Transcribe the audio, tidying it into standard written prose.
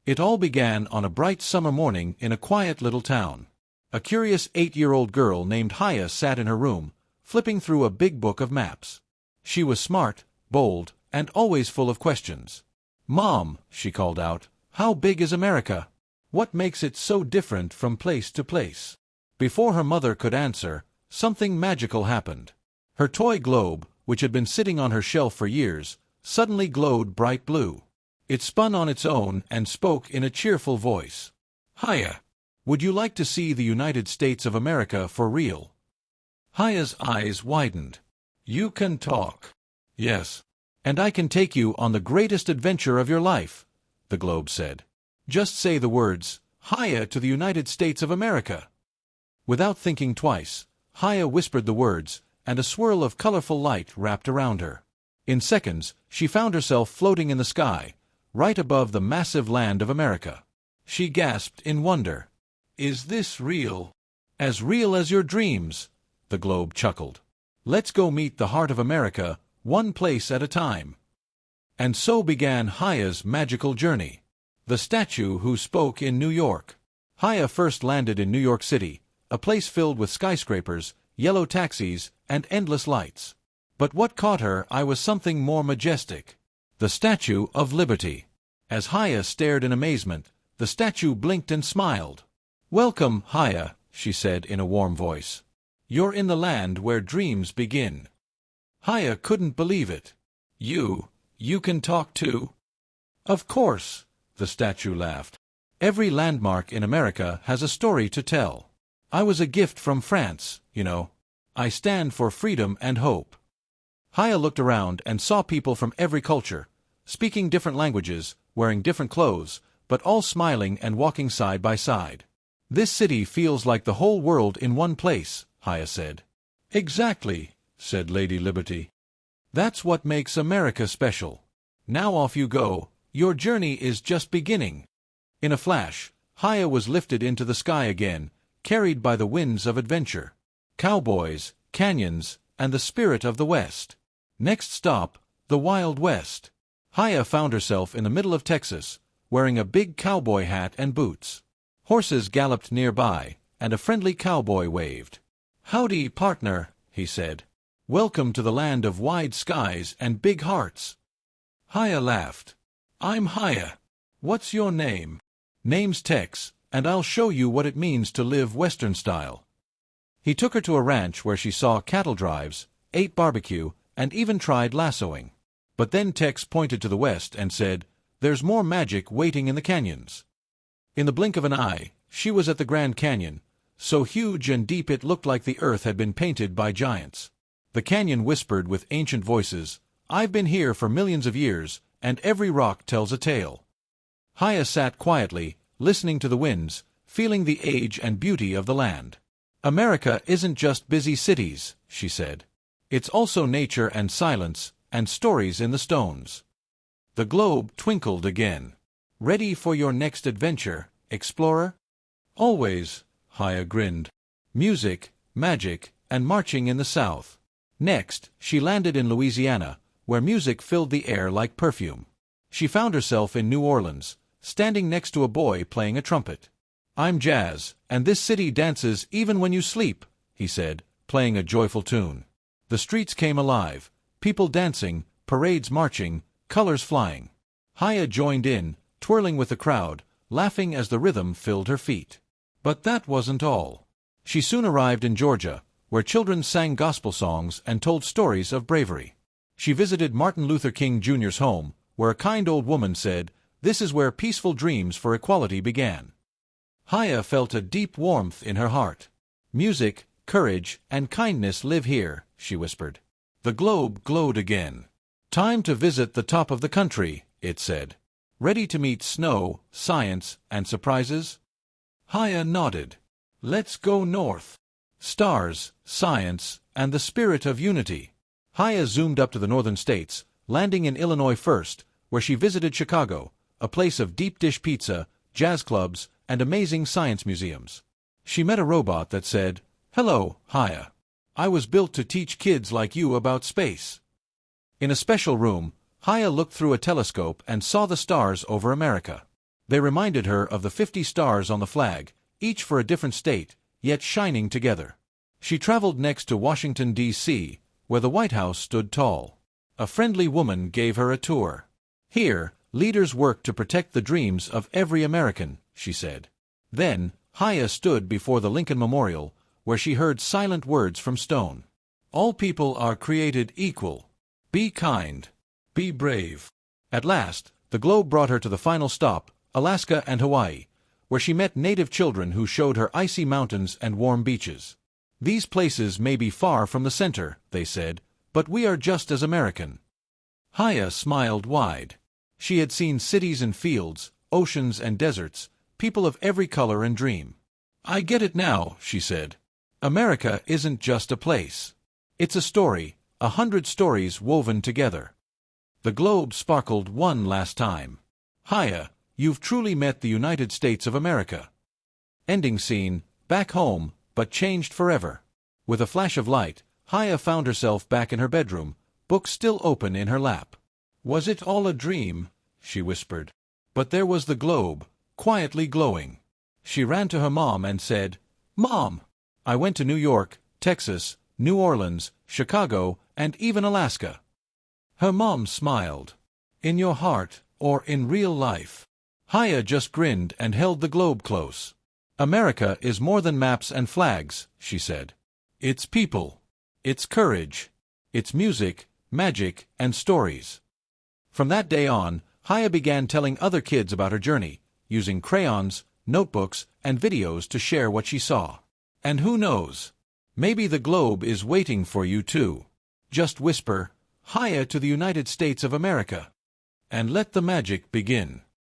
It all began on a bright summer morning in a quiet little town. A curious 8-year-old girl named Hiya sat in her room, flipping through a big book of maps. She was smart, bold, and always full of questions. "Mom," she called out, "how big is America? What makes it so different from place to place?" Before her mother could answer, something magical happened. Her toy globe, which had been sitting on her shelf for years, suddenly glowed bright blue. It spun on its own and spoke in a cheerful voice. "Hiya, would you like to see the United States of America for real?" Hiya's eyes widened. "You can talk." "Yes. And I can take you on the greatest adventure of your life," the globe said. "Just say the words, 'Hiya to the United States of America.'" Without thinking twice, Hiya whispered the words, and a swirl of colorful light wrapped around her. In seconds, she found herself floating in the sky, right above the massive land of America. She gasped in wonder. "Is this real?" "As real as your dreams," the globe chuckled. "Let's go meet the heart of America, one place at a time." And so began Hiya's magical journey. The statue who spoke in New York. Hiya first landed in New York City, a place filled with skyscrapers, yellow taxis, and endless lights. But what caught her eye was something more majestic. The Statue of Liberty. As Hiya stared in amazement, the statue blinked and smiled. "Welcome, Hiya," she said in a warm voice. "You're in the land where dreams begin." Hiya couldn't believe it. You can talk too?" "Of course," the statue laughed. "Every landmark in America has a story to tell. I was a gift from France, you know. I stand for freedom and hope." Hiya looked around and saw people from every culture, speaking different languages, wearing different clothes, but all smiling and walking side by side. "This city feels like the whole world in one place," Hiya said. "Exactly," said Lady Liberty. "That's what makes America special. Now off you go, your journey is just beginning." In a flash, Hiya was lifted into the sky again, carried by the winds of adventure. Cowboys, canyons, and the spirit of the West. Next stop, the Wild West. Hiya found herself in the middle of Texas, wearing a big cowboy hat and boots. Horses galloped nearby, and a friendly cowboy waved. "Howdy, partner," he said. "Welcome to the land of wide skies and big hearts." Hiya laughed. "I'm Hiya. What's your name?" "Name's Tex, and I'll show you what it means to live Western style." He took her to a ranch where she saw cattle drives, ate barbecue, and even tried lassoing. But then Tex pointed to the west and said, "There's more magic waiting in the canyons." In the blink of an eye, she was at the Grand Canyon, so huge and deep it looked like the earth had been painted by giants. The canyon whispered with ancient voices, "I've been here for millions of years, and every rock tells a tale." Hiya sat quietly, listening to the winds, feeling the age and beauty of the land. "America isn't just busy cities," she said. "It's also nature and silence, and stories in the stones." The globe twinkled again. "Ready for your next adventure, explorer?" "Always," Hiya grinned. "Music, magic, and marching in the South." Next, she landed in Louisiana, where music filled the air like perfume. She found herself in New Orleans, standing next to a boy playing a trumpet. "I'm Jazz, and this city dances even when you sleep," he said, playing a joyful tune. The streets came alive, people dancing, parades marching, colors flying. Hiya joined in, twirling with the crowd, laughing as the rhythm filled her feet. But that wasn't all. She soon arrived in Georgia, where children sang gospel songs and told stories of bravery. She visited Martin Luther King Jr.'s home, where a kind old woman said, "This is where peaceful dreams for equality began." Hiya felt a deep warmth in her heart. "Music, courage, and kindness live here," she whispered. The globe glowed again. "Time to visit the top of the country," it said. "Ready to meet snow, science, and surprises?" Hiya nodded. "Let's go north. Stars, science, and the spirit of unity." Hiya zoomed up to the northern states, landing in Illinois first, where she visited Chicago, a place of deep dish pizza, jazz clubs, and amazing science museums. She met a robot that said, "Hello, Hiya. I was built to teach kids like you about space." In a special room, Hiya looked through a telescope and saw the stars over America. They reminded her of the 50 stars on the flag, each for a different state, yet shining together. She traveled next to Washington, D.C., where the White House stood tall. A friendly woman gave her a tour. "Here, leaders work to protect the dreams of every American," she said. Then, Hiya stood before the Lincoln Memorial, where she heard silent words from stone. "All people are created equal. Be kind. Be brave." At last, the globe brought her to the final stop, Alaska and Hawaii, where she met native children who showed her icy mountains and warm beaches. "These places may be far from the center," they said, "but we are just as American." Hiya smiled wide. She had seen cities and fields, oceans and deserts, people of every color and dream. "I get it now," she said. "America isn't just a place. It's a story, 100 stories woven together." The globe sparkled one last time. "Hiya, you've truly met the United States of America." Ending scene, back home, but changed forever. With a flash of light, Hiya found herself back in her bedroom, book still open in her lap. "Was it all a dream?" she whispered. But there was the globe, quietly glowing. She ran to her mom and said, "Mom, I went to New York, Texas, New Orleans, Chicago, and even Alaska." Her mom smiled. "In your heart, or in real life?" Hiya just grinned and held the globe close. "America is more than maps and flags," she said. "It's people. It's courage. It's music, magic, and stories." From that day on, Hiya began telling other kids about her journey, using crayons, notebooks, and videos to share what she saw. And who knows? Maybe the globe is waiting for you too. Just whisper, "Hiya to the United States of America," and let the magic begin.